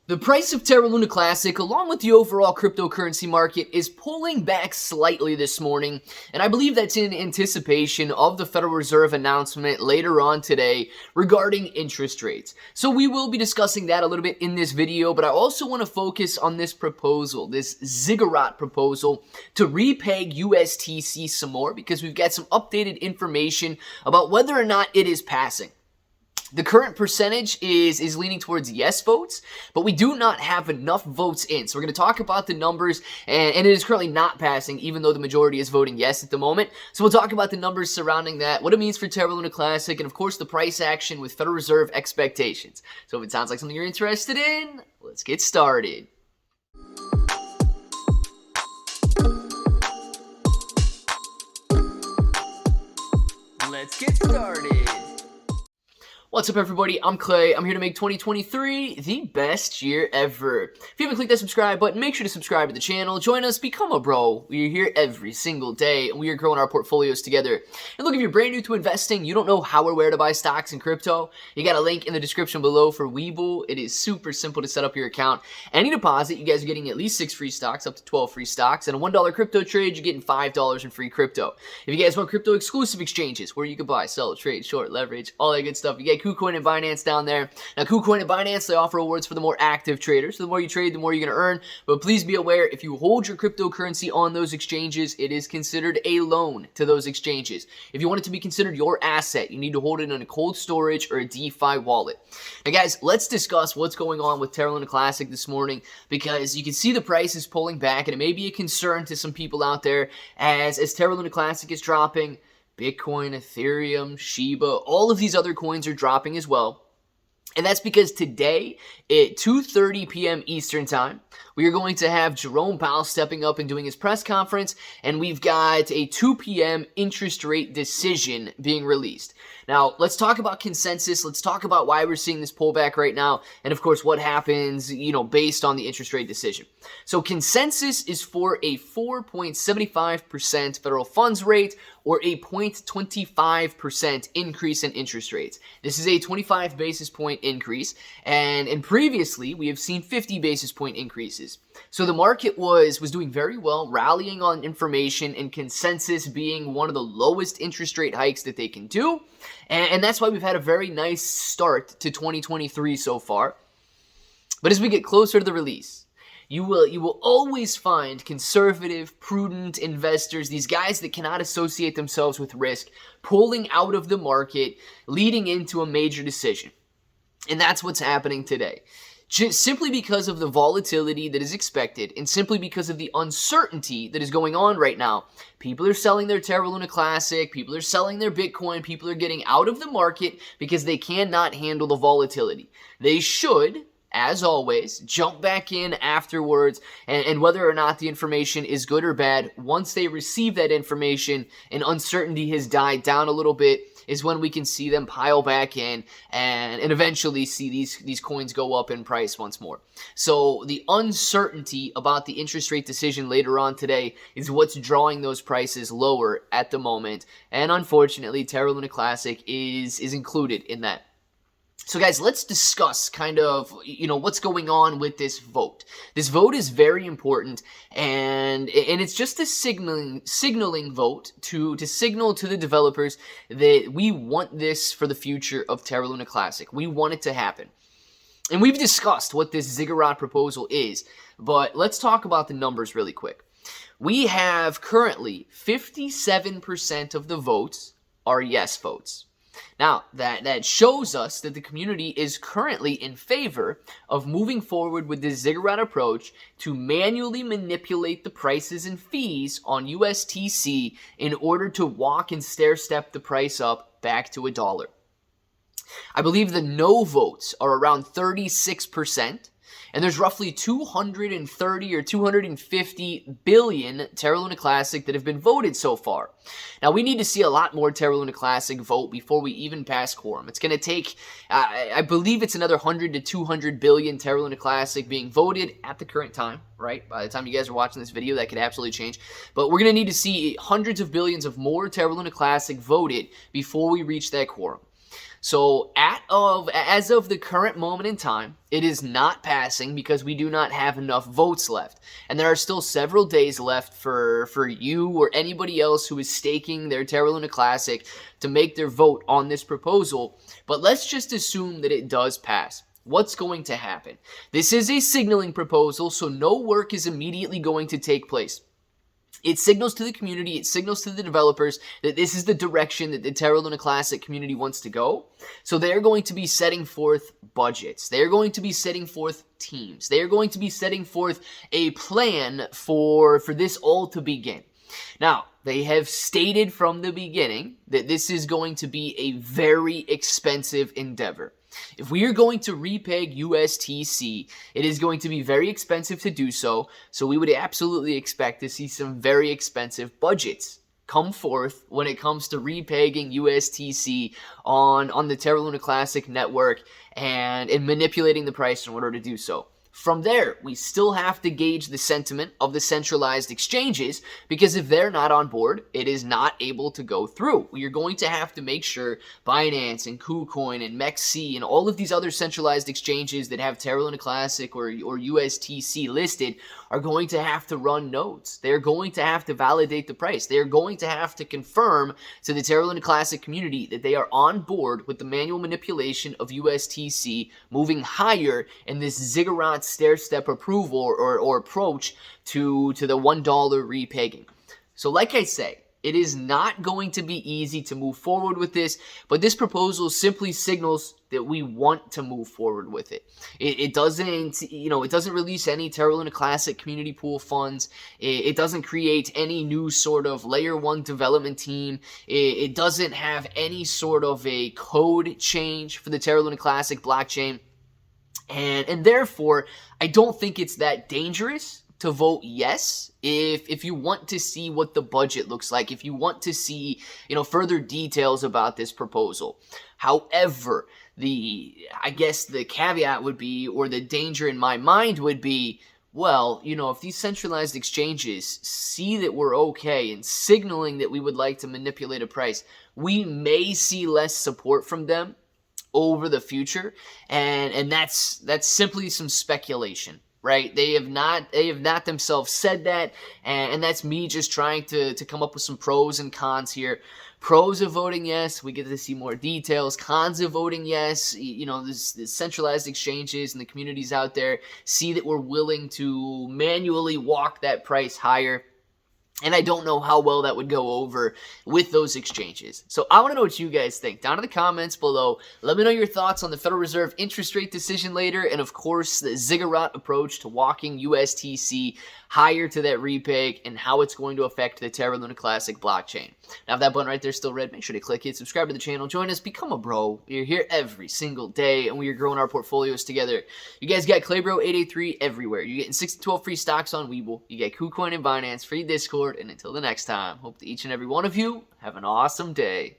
The price of Terra Luna Classic, along with the overall cryptocurrency market, is pulling back slightly this morning, and I believe that's in anticipation of the Federal Reserve announcement later on today regarding interest rates. So we will be discussing that a little bit in this video, but I also want to focus on this proposal, this Ziggurat proposal to repeg USTC some more, because we've got some updated information about whether or not it is passing. The current percentage is leaning towards yes votes, but we do not have enough votes in. So we're going to talk about the numbers, and it is currently not passing, even though the majority is voting yes at the moment. So we'll talk about the numbers surrounding that, what it means for Terra Luna Classic, and of course the price action with Federal Reserve expectations. So if it sounds like something you're interested in, let's get started. Let's get started. What's up, everybody? I'm Clay. I'm here to make 2023 the best year ever. If you haven't clicked that subscribe button, make sure to subscribe to the channel. Join us, become a bro. We're here every single day, and we are growing our portfolios together. And look, if you're brand new to investing, you don't know how or where to buy stocks in crypto, you got a link in the description below for Webull. It is super simple to set up your account. Any deposit, you guys are getting at least 6 free stocks, up to 12 free stocks, and a $1 crypto trade, you're getting $5 in free crypto. If you guys want crypto exclusive exchanges where you can buy, sell, trade, short, leverage, all that good stuff, you get KuCoin and Binance down there. Now, KuCoin and Binance, they offer rewards for the more active traders. So the more you trade, the more you're going to earn. But please be aware, if you hold your cryptocurrency on those exchanges, it is considered a loan to those exchanges. If you want it to be considered your asset, you need to hold it in a cold storage or a DeFi wallet. Now, guys, let's discuss what's going on with Terra Luna Classic this morning, because you can see the price is pulling back, and it may be a concern to some people out there as Terra Luna Classic is dropping. Bitcoin, Ethereum, Shiba, all of these other coins are dropping as well. And that's because today at 2:30 p.m. Eastern Time, we are going to have Jerome Powell stepping up and doing his press conference, and we've got a 2 p.m. interest rate decision being released. Now, let's talk about consensus. Let's talk about why we're seeing this pullback right now, and of course, what happens, based on the interest rate decision. So consensus is for a 4.75% federal funds rate or a 0.25% increase in interest rates. This is a 25 basis point increase, and previously we have seen 50 basis point increases. So the market was doing very well, rallying on information, and consensus being one of the lowest interest rate hikes that they can do. And that's why we've had a very nice start to 2023 so far. But as we get closer to the release, you will always find conservative, prudent investors, these guys that cannot associate themselves with risk, pulling out of the market, leading into a major decision. And that's what's happening today. Just simply because of the volatility that is expected, and simply because of the uncertainty that is going on right now, people are selling their Terra Luna Classic, people are selling their Bitcoin, people are getting out of the market because they cannot handle the volatility. They should, as always, jump back in afterwards, and whether or not the information is good or bad, once they receive that information and uncertainty has died down a little bit, is when we can see them pile back in and eventually see these coins go up in price once more. So the uncertainty about the interest rate decision later on today is what's drawing those prices lower at the moment, and unfortunately Terra Luna Classic is included in that. So guys, let's discuss kind of, what's going on with this vote. This vote is very important, and it's just a signaling vote to signal to the developers that we want this for the future of Terra Luna Classic. We want it to happen. And we've discussed what this Ziggurat proposal is, but let's talk about the numbers really quick. We have currently 57% of the votes are yes votes. Now, that shows us that the community is currently in favor of moving forward with this Ziggurat approach to manually manipulate the prices and fees on USTC in order to walk and stair-step the price up back to $1. I believe the no votes are around 36%. And there's roughly 230 or 250 billion Terra Luna Classic that have been voted so far. Now, we need to see a lot more Terra Luna Classic vote before we even pass quorum. It's going to take, I believe it's another 100 to 200 billion Terra Luna Classic being voted at the current time, right? By the time you guys are watching this video, that could absolutely change. But we're going to need to see hundreds of billions of more Terra Luna Classic voted before we reach that quorum. So as of the current moment in time, it is not passing because we do not have enough votes left. And there are still several days left for you or anybody else who is staking their Terra Luna Classic to make their vote on this proposal. But let's just assume that it does pass. What's going to happen? This is a signaling proposal, so no work is immediately going to take place. It signals to the community, it signals to the developers that this is the direction that the Terra Luna Classic community wants to go. So they're going to be setting forth budgets. They're going to be setting forth teams. They're going to be setting forth a plan for this all to begin. Now, they have stated from the beginning that this is going to be a very expensive endeavor. If we are going to repeg USTC, it is going to be very expensive to do so, so we would absolutely expect to see some very expensive budgets come forth when it comes to repegging USTC on the Terra Luna Classic network and manipulating the price in order to do so. From there, we still have to gauge the sentiment of the centralized exchanges, because if they're not on board, it is not able to go through. You're going to have to make sure Binance and KuCoin and MEXC and all of these other centralized exchanges that have Terra Luna Classic or USTC listed are going to have to run nodes. They're going to have to validate the price. They're going to have to confirm to the Terra Luna Classic community that they are on board with the manual manipulation of USTC moving higher in this Ziggurat stair-step approval or approach to the $1 repegging. So like I say, it is not going to be easy to move forward with this, but this proposal simply signals that we want to move forward with it. It doesn't, it doesn't release any Terra Luna Classic community pool funds. It doesn't create any new sort of layer 1 development team. It doesn't have any sort of a code change for the Terra Luna Classic blockchain. And therefore, I don't think it's that dangerous to vote yes if you want to see what the budget looks like, if you want to see, further details about this proposal. However, I guess the caveat would be, or the danger in my mind would be, well, if these centralized exchanges see that we're okay and signaling that we would like to manipulate a price, we may see less support from them over the future, and that's simply some speculation, right? They have not themselves said that, and that's me just trying to come up with some pros and cons here. Pros of voting yes, we get to see more details. Cons of voting yes, the centralized exchanges and the communities out there see that we're willing to manually walk that price higher. And I don't know how well that would go over with those exchanges. So I want to know what you guys think. Down in the comments below, let me know your thoughts on the Federal Reserve interest rate decision later, and of course the Ziggurat approach to walking USTC higher to that repeg and how it's going to affect the Terra Luna Classic blockchain. Now if that button right there is still red, make sure to click it, subscribe to the channel, join us, become a bro. We're here every single day and we are growing our portfolios together. You guys got ClayBro 883 everywhere. You're getting 6 to 12 free stocks on Webull. You get KuCoin and Binance, free Discord, and until the next time, hope that each and every one of you have an awesome day.